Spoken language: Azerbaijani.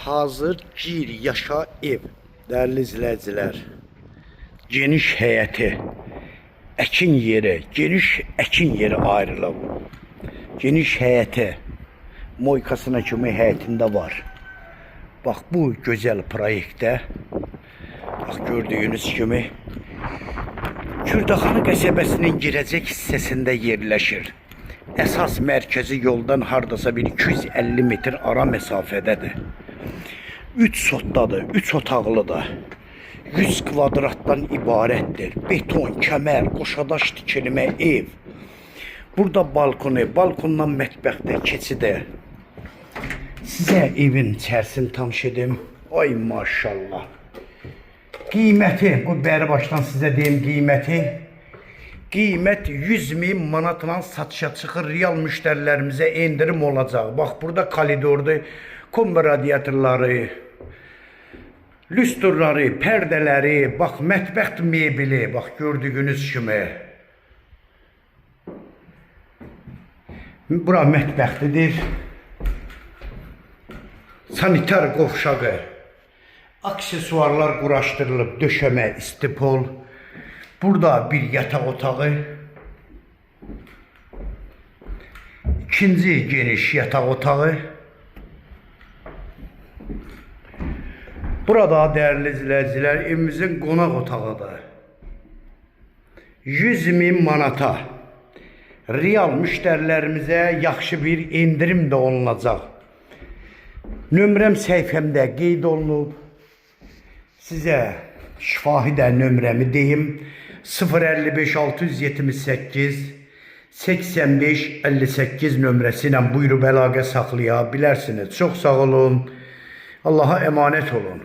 hazır gir yaşa ev. Değerli izleyiciler, geniş həyəti, əkin yeri, geniş əkin yeri ayrılıb. Geniş həyəti, moykasına kimi həyətində var. Bax bu gözəl proyektdə, bax gördüyünüz kimi, Kürdaxanı qəsəbəsinin girəcək hissəsində yerləşir. Əsas mərkəzi yoldan hardasa bir 250 metr ara məsafədədir. 3 sotdadır, 3 otaqlıdır. 100 kvadratdan ibarətdir. Beton, kəmər, qoşadaş tikilmə ev. Burada balkonu, balkondan mətbəxdə, keçidə. Sizə evin içərisini tanış edim. Ay maşallah. Qiyməti, bu bəri başdan sizə deyim qiyməti. Qiymət 100.000 manatla satışa çıxır, real müştərilərimizə endirim olacaq. Bax burada koridordur, kombi radiatorları, lüstrları, pərdələri, bax mətbəx mebeli, bax gördüyünüz kimi. Bura mətbəxlidir. Sanitar qovşağı. Aksesuarlar quraşdırılıb, döşəmə, istipol. Burada bir yataq otağı. İkinci geniş yataq otağı. Burada değerli izləyicilər, evimizin qonaq otağıdır. 100.000 manata. Real müştərilərimizə yaxşı bir endirim də olunacaq. Nömrəm səhifəmdə qeyd olunub. Sizə şifahi də nömrəmi deyim. 055 678 85 58 nömrəsi ilə buyurub əlaqə saxlaya bilərsiniz. Çox sağ olun. Allah'a emanet olun.